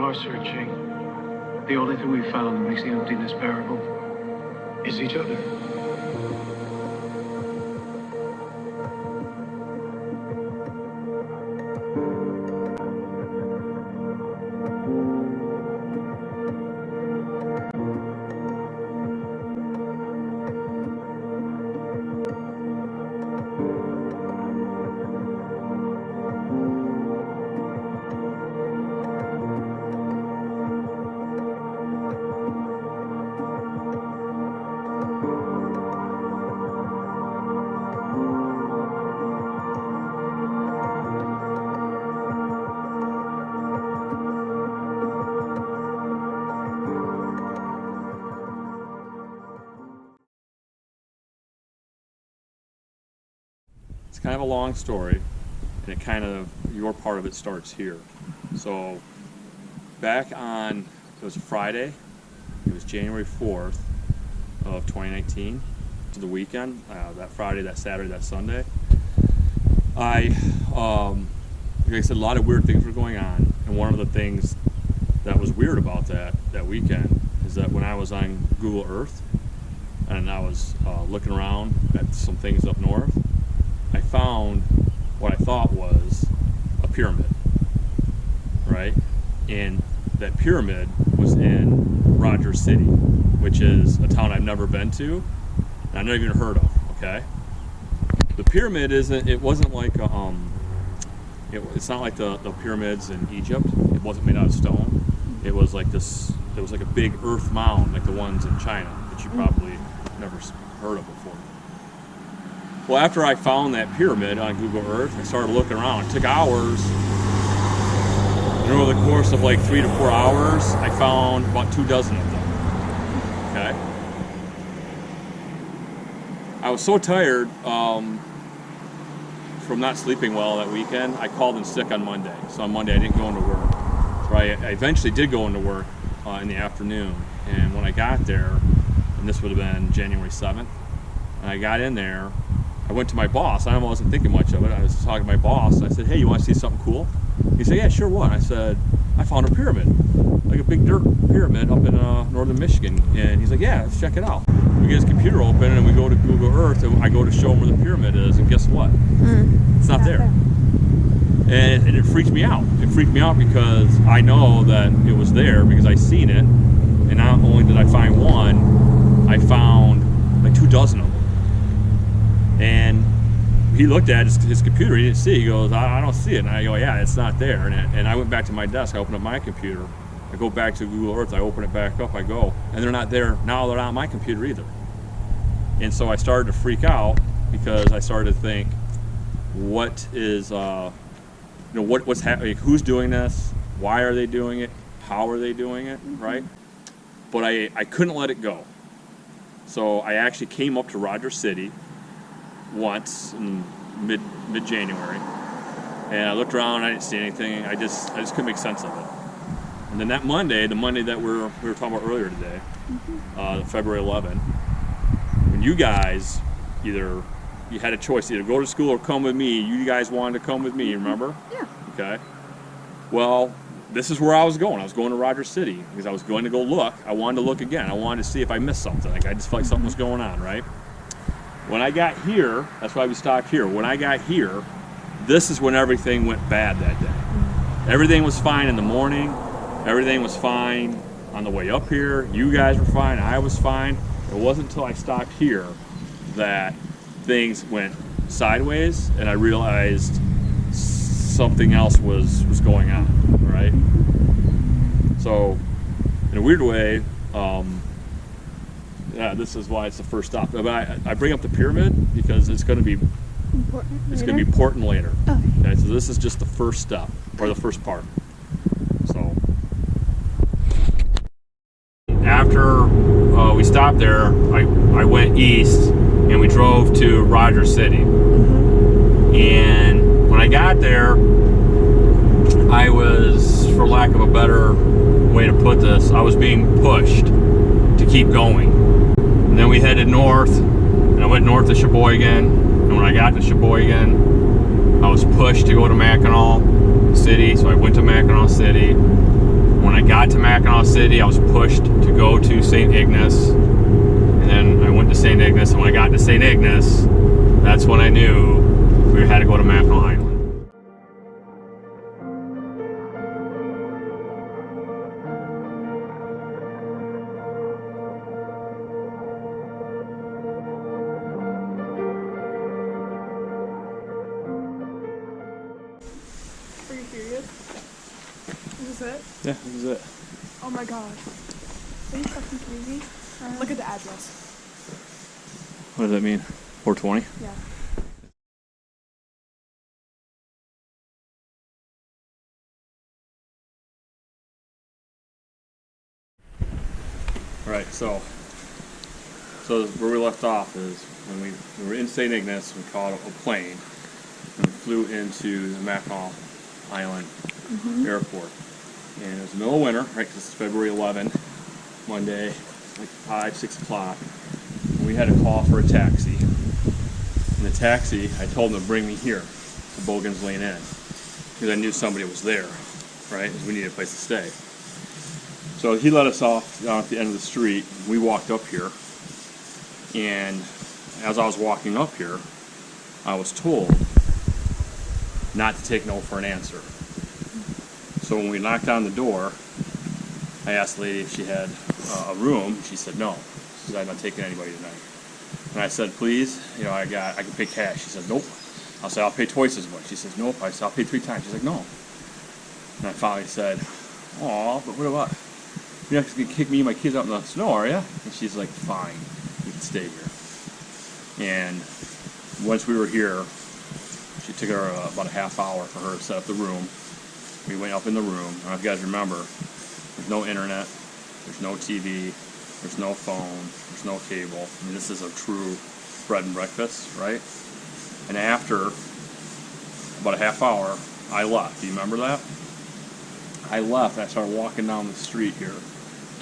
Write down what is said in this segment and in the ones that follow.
are searching, the only thing we found that makes the emptiness bearable is each other. It's kind of a long story, and your part of it starts here. So back on, it was a Friday, it was January 4th of 2019, to the weekend, that Friday, that Saturday, that Sunday. Like I said, a lot of weird things were going on, and one of the things that was weird about that weekend is that when I was on Google Earth, and I was looking around at some things up north, I found what I thought was a pyramid, right? And that pyramid was in Rogers City, which is a town I've never been to, and I've never even heard of, okay? The pyramid wasn't like, it's not like the pyramids in Egypt. It wasn't made out of stone. It was like it was like a big earth mound, like the ones in China that you probably never heard of before. Well, after I found that pyramid on Google Earth, I started looking around. It took hours. And over the course of like 3 to 4 hours, I found about 24 of them. Okay. I was so tired from not sleeping well that weekend, I called in sick on Monday. So on Monday, I didn't go into work. So I eventually did go into work in the afternoon. And when I got there, and this would have been January 7th, and I got in there, I went to my boss. I wasn't thinking much of it. I was talking to my boss. I said, "Hey, you want to see something cool?" He said, "Yeah, sure, what?" I said, "I found a pyramid, like a big dirt pyramid up in northern Michigan." And he's like, "Yeah, let's check it out." We get his computer open and we go to Google Earth and I go to show him where the pyramid is, and guess what? It's not there. And it freaked me out. It freaked me out because I know that it was there because I seen it. And not only did I find one, I found like 24 of them. And he looked at his computer, he didn't see it. He goes, I don't see it. And I go, yeah, it's not there. And I went back to my desk, I opened up my computer, I go back to Google Earth, I open it back up, I go, and they're not there. Now they're not on my computer either. And so I started to freak out because I started to think, what is, what's happening? Who's doing this? Why are they doing it? How are they doing it, right? But I couldn't let it go. So I actually came up to Rogers City once in mid-January, and I looked around, I didn't see anything. I just couldn't make sense of it. And then that Monday, the Monday that we were talking about earlier today, February 11, when you guys you had a choice, either go to school or come with me. You guys wanted to come with me, remember? Yeah. Okay. Well, this is where I was going. I was going to Rogers City because I was going to go look. I wanted to look again. I wanted to see if I missed something. Like I just felt like something was going on, right? When I got here, that's why we stopped here. When I got here, this is when everything went bad that day. Everything was fine in the morning. Everything was fine on the way up here. You guys were fine. I was fine. It wasn't until I stopped here that things went sideways and I realized something else was going on, right? So, in a weird way, yeah, this is why it's the first stop. But I bring up the pyramid because it's going to be important later. Okay, so this is just the first step, or the first part. So after we stopped there, I went east and we drove to Rogers City. And when I got there, I was, for lack of a better way to put this, I was being pushed to keep going. And then we headed north, and I went north to Sheboygan, and when I got to Sheboygan, I was pushed to go to Mackinac City, so I went to Mackinac City. When when I got to Mackinac City, I was pushed to go to St. Ignace, and then I went to St. Ignace, and when I got to St. Ignace, that's when I knew we had to go to Mackinac Island. Are you serious? Is this it? Yeah, this is it. Oh my god. Are you fucking kidding me? Look at the address. What does that mean? 420? Yeah. Right, so where we left off is when we were in St. Ignace, we caught a plane and flew into the Mackinac Island airport. And it was the middle of winter, right, because it's February 11, Monday, like 5, 6 o'clock. And we had to call for a taxi. And the taxi, I told him to bring me here to Bogan's Lane Inn, because I knew somebody was there, right, because we needed a place to stay. So he let us off down at the end of the street. We walked up here, and as I was walking up here, I was told not to take no for an answer. So when we knocked on the door, I asked the lady if she had a room. She said no. She said, I'm not taking anybody tonight. And I said, please, I can pay cash. She said, nope. I said, I'll pay twice as much. She says, nope. I said, I'll pay 3 times. She's like, no. And I finally said, aw, but what about, you're not going to kick me and my kids out in the snow, are you? And she's like, fine, you can stay here. And once we were here, she took her about a half hour for her to set up the room. We went up in the room. And if you guys remember, there's no internet, there's no TV, there's no phone, there's no cable. I mean, this is a true bread and breakfast, right? And after about a half hour, I left. Do you remember that? I left. I started walking down the street here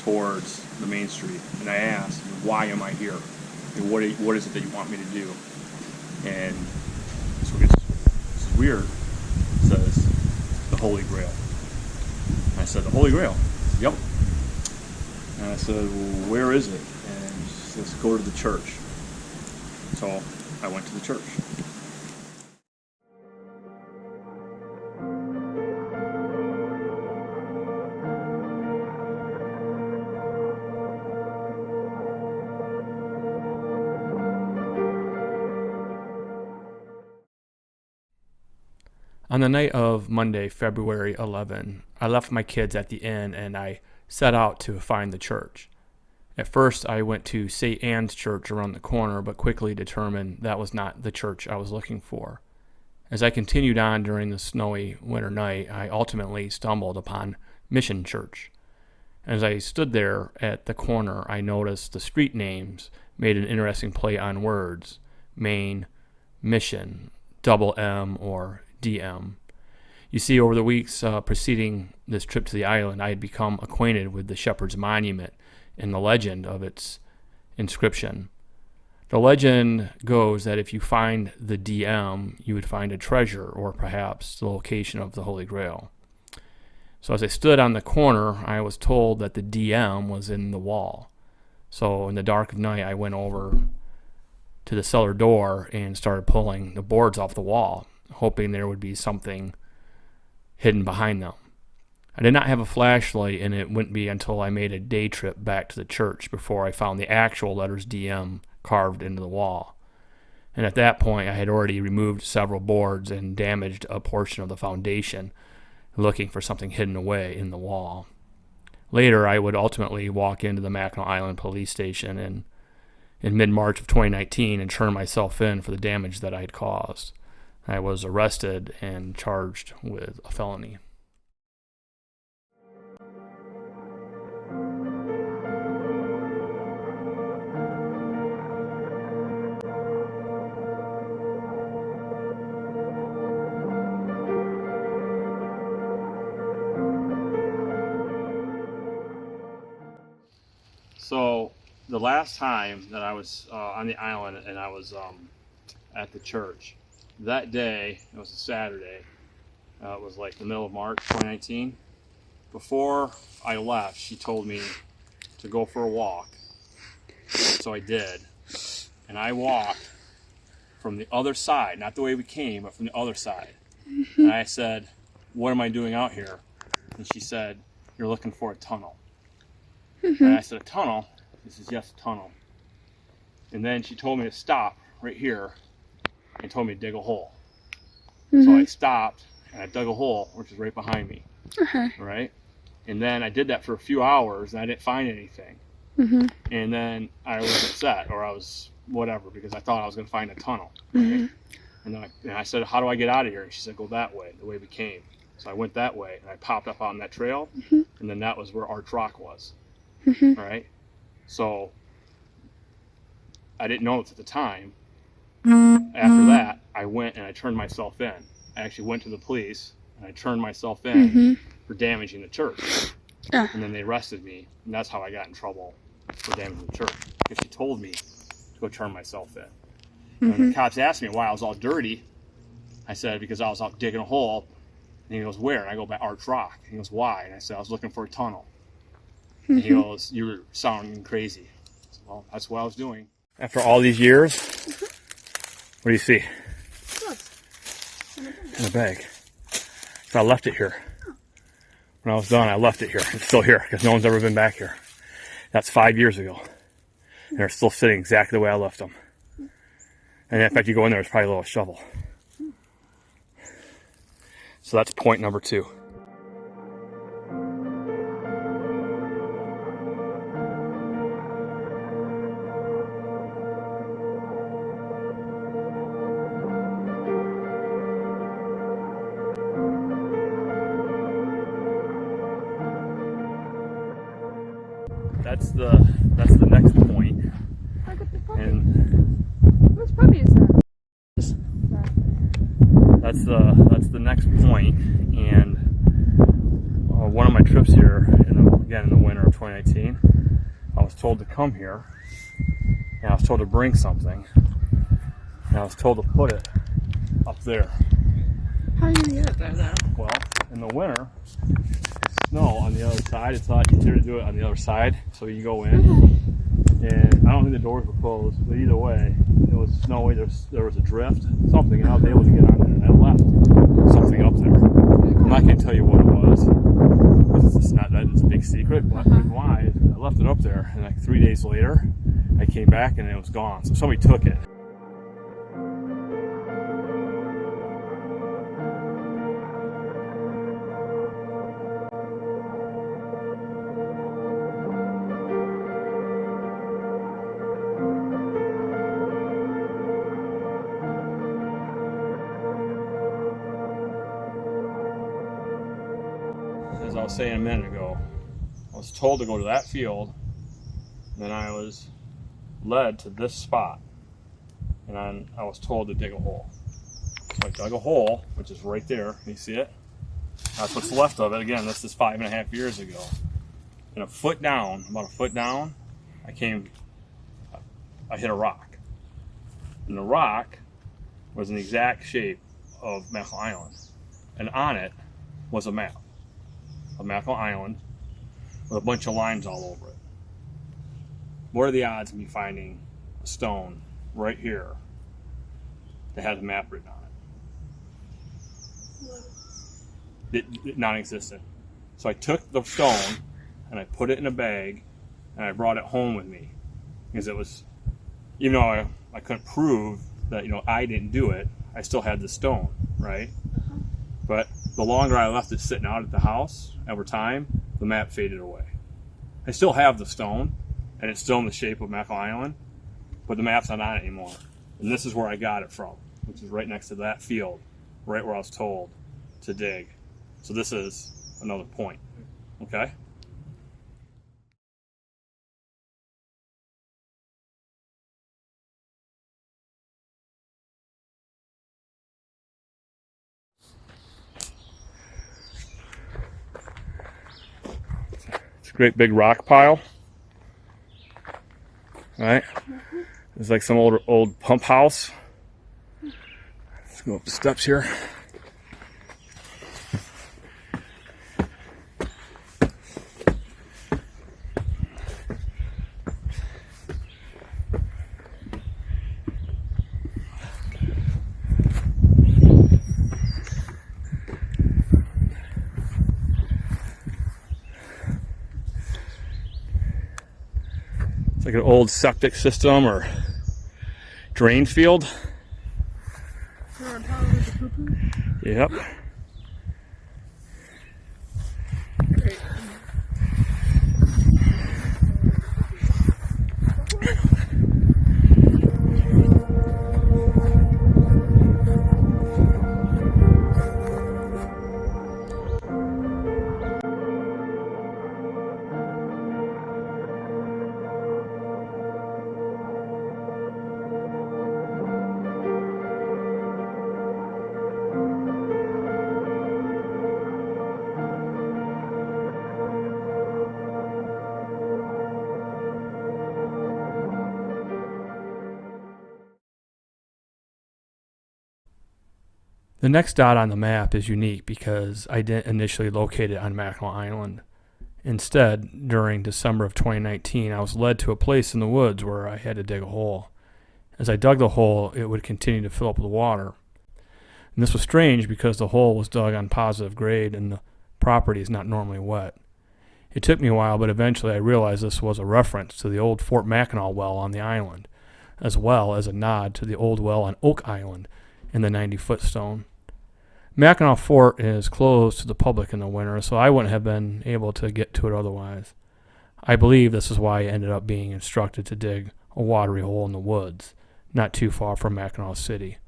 towards the main street, and I asked, why am I here? And what is it that you want me to do? And so this is weird. It says, the Holy Grail. And I said, the Holy Grail? Yep. And I said, well, where is it? And she says, go to the church. So I went to the church. On the night of Monday, February 11, I left my kids at the inn and I set out to find the church. At first, I went to St. Anne's Church around the corner, but quickly determined that was not the church I was looking for. As I continued on during the snowy winter night, I ultimately stumbled upon Mission Church. As I stood there at the corner, I noticed the street names made an interesting play on words: Main, Mission, double M, or DM. You see, over the weeks preceding this trip to the island, I had become acquainted with the Shepherd's Monument and the legend of its inscription. The legend goes that if you find the DM, you would find a treasure, or perhaps the location of the Holy Grail. So as I stood on the corner, I was told that the DM was in the wall. So in the dark of night, I went over to the cellar door and started pulling the boards off the wall, hoping there would be something hidden behind them. I did not have a flashlight, and it wouldn't be until I made a day trip back to the church before I found the actual letters DM carved into the wall. And at that point, I had already removed several boards and damaged a portion of the foundation, looking for something hidden away in the wall. Later, I would ultimately walk into the Mackinac Island police station in mid-March of 2019 and turn myself in for the damage that I had caused. I was arrested and charged with a felony. So the last time that I was on the island and I was at the church, that day, it was a Saturday, it was like the middle of March 2019, before I left, she told me to go for a walk. So I did. And I walked from the other side, not the way we came, but from the other side. And I said, what am I doing out here? And she said, you're looking for a tunnel. And I said, a tunnel? She says, yes, a tunnel. And then she told me to stop right here and told me to dig a hole. So I stopped and I dug a hole, which is right behind me. Right? And then I did that for a few hours and I didn't find anything. And then I was upset, or I was whatever, because I thought I was going to find a tunnel. Right? And I said, how do I get out of here? And she said, go that way, the way we came. So I went that way and I popped up on that trail. And then that was where Arch Rock was. Right? So I didn't know it at the time. After that, I went and I turned myself in. I actually went to the police and I turned myself in for damaging the church. And then they arrested me, and that's how I got in trouble for damaging the church. Because she told me to go turn myself in. And when the cops asked me why I was all dirty, I said, because I was out digging a hole. And he goes, where? And I go, by Arch Rock. And he goes, why? And I said, I was looking for a tunnel. And he goes, you were sounding crazy. I said, well, that's what I was doing. After all these years, what do you see? In a bag. So I left it here. When I was done, I left it here. It's still here because no one's ever been back here. That's 5 years ago. And they're still sitting exactly the way I left them. And in fact, you go in there, there's probably a little shovel. So that's point number 2. That's the next point. Look at the puppy. And Which puppy is that? that's the next point. And one of my trips here, again in the winter of 2019, I was told to come here, and I was told to bring something, and I was told to put it up there. How are you gonna get it there, though? Well, in the winter, snow on the other side. It's a lot easier to do it on the other side. So you go in, and I don't think the doors were closed, but either way, it was snowy. There was a drift, something, and I was able to get on there. And I left something up there. I'm not going to tell you what it was, because it's a big secret. But the reason why is I left it up there, and like 3 days later, I came back and it was gone. So somebody took it. As I was saying a minute ago, I was told to go to that field, and then I was led to this spot, and then I was told to dig a hole. So I dug a hole, which is right there. You see it? That's what's left of it. Again, this is 5.5 years ago. And about a foot down, I hit a rock. And the rock was in the exact shape of Mackall Island. And on it was a map of Mackall Island with a bunch of lines all over it. What are the odds of me finding a stone right here that has a map written on it? Non-existent. So I took the stone and I put it in a bag and I brought it home with me, because it was, even though I couldn't prove that I didn't do it, I still had the stone, right? But the longer I left it sitting out at the house, over time, the map faded away. I still have the stone, and it's still in the shape of Mackall Island, but the map's not on it anymore. And this is where I got it from, which is right next to that field, right where I was told to dig. So this is another point, okay? Great big rock pile. All right, it's like some old pump house. Let's go up the steps here. like an old septic system or drain field. Yep. The next dot on the map is unique because I didn't initially locate it on Mackinac Island. Instead, during December of 2019, I was led to a place in the woods where I had to dig a hole. As I dug the hole, it would continue to fill up with water. And this was strange because the hole was dug on positive grade and the property is not normally wet. It took me a while, but eventually I realized this was a reference to the old Fort Mackinac well on the island, as well as a nod to the old well on Oak Island in the 90-foot stone. Mackinac Fort is closed to the public in the winter, so I wouldn't have been able to get to it otherwise. I believe this is why I ended up being instructed to dig a watery hole in the woods, not too far from Mackinac City.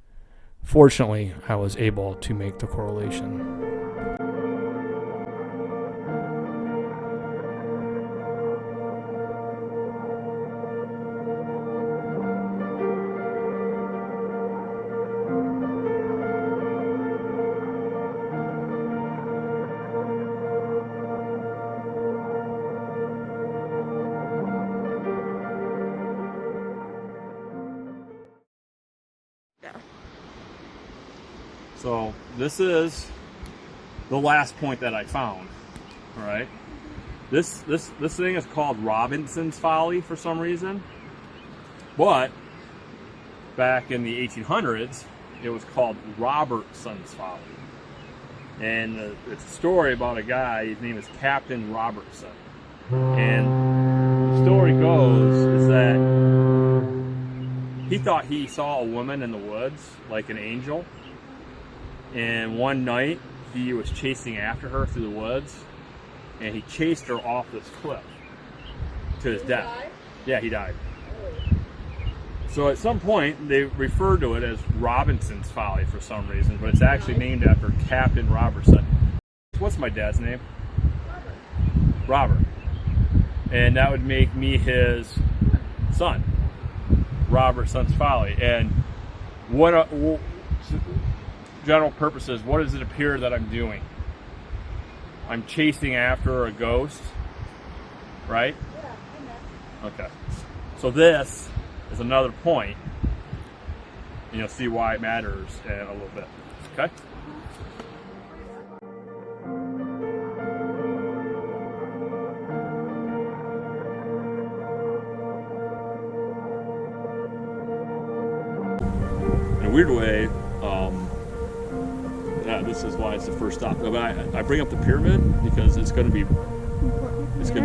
Fortunately, I was able to make the correlation. So this is the last point that I found. All right. This thing is called Robinson's Folly for some reason, but back in the 1800s, it was called Robertson's Folly. And it's a story about a guy. His name is Captain Robertson. And the story goes is that he thought he saw a woman in the woods, like an angel. And one night, he was chasing after her through the woods, and he chased her off this cliff to his death. Yeah, he died. So at some point, they referred to it as Robinson's Folly for some reason, but it's actually named after Captain Robertson. What's my dad's name? Robert. And that would make me his son. Robertson's Folly. And what general purposes, what does it appear that I'm doing? I'm chasing after a ghost, right? Okay. So this is another point, and you'll see why it matters in a little bit. Okay? In a weird way, this is why it's the first stop. But I bring up the pyramid because it's going to be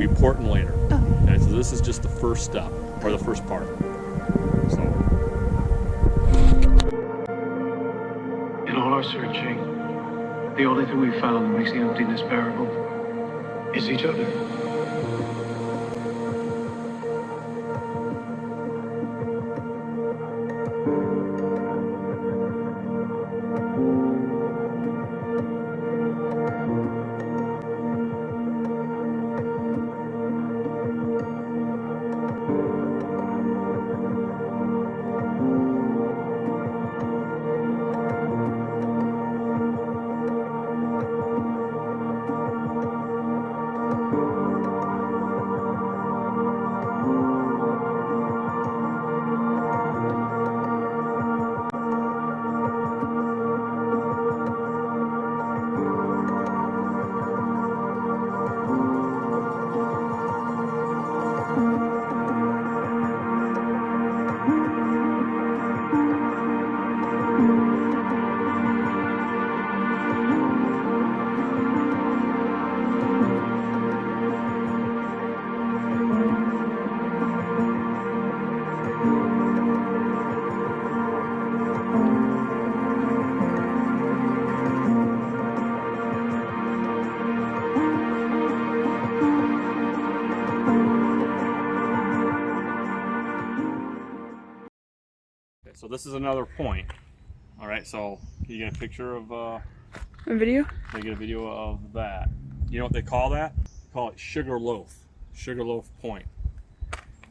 important later. Okay, so this is just the first step, or the first part. So, In all our searching, the only thing we found that makes the emptiness bearable is each other. this is another point. All right, so you get a picture of, A video? they get a video of that. You know what they call that? They call it Sugar Loaf Point.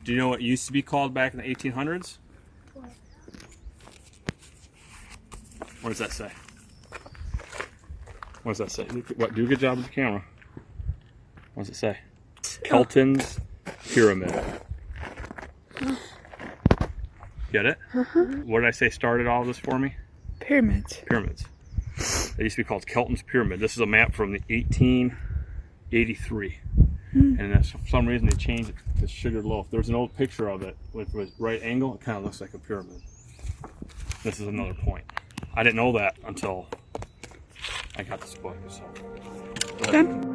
Do you know what it used to be called back in the 1800s? What does that say? What does that say? What? Do a good job with the camera. What does it say? Kelton's Pyramid. Get it? What did I say started all this for me? Pyramids. Pyramids. They used to be called Kelton's Pyramid. This is a map from the 1883. And that's, for some reason they changed it to Sugar Loaf. There's an old picture of it with right angle. It kind of looks like a pyramid. This is another point. I didn't know that until I got this book. So. Done.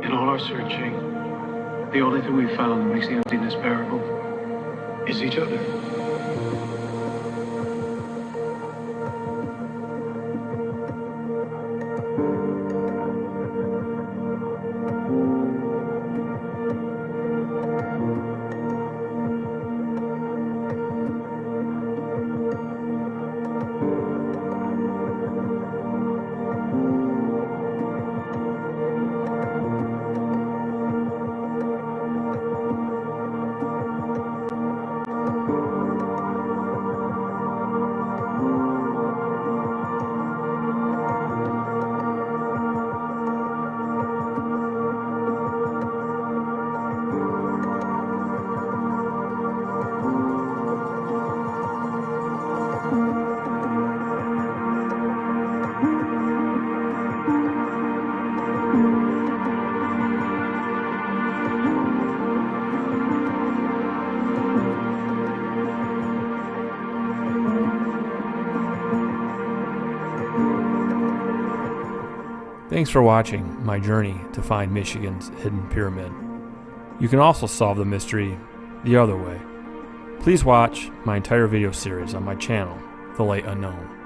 In all our searching, the only thing we found that makes the emptiness bearable is each other. Thanks for watching my journey to find Michigan's hidden pyramid. You can also solve the mystery the other way. Please watch my entire video series on my channel, The Late Unknown.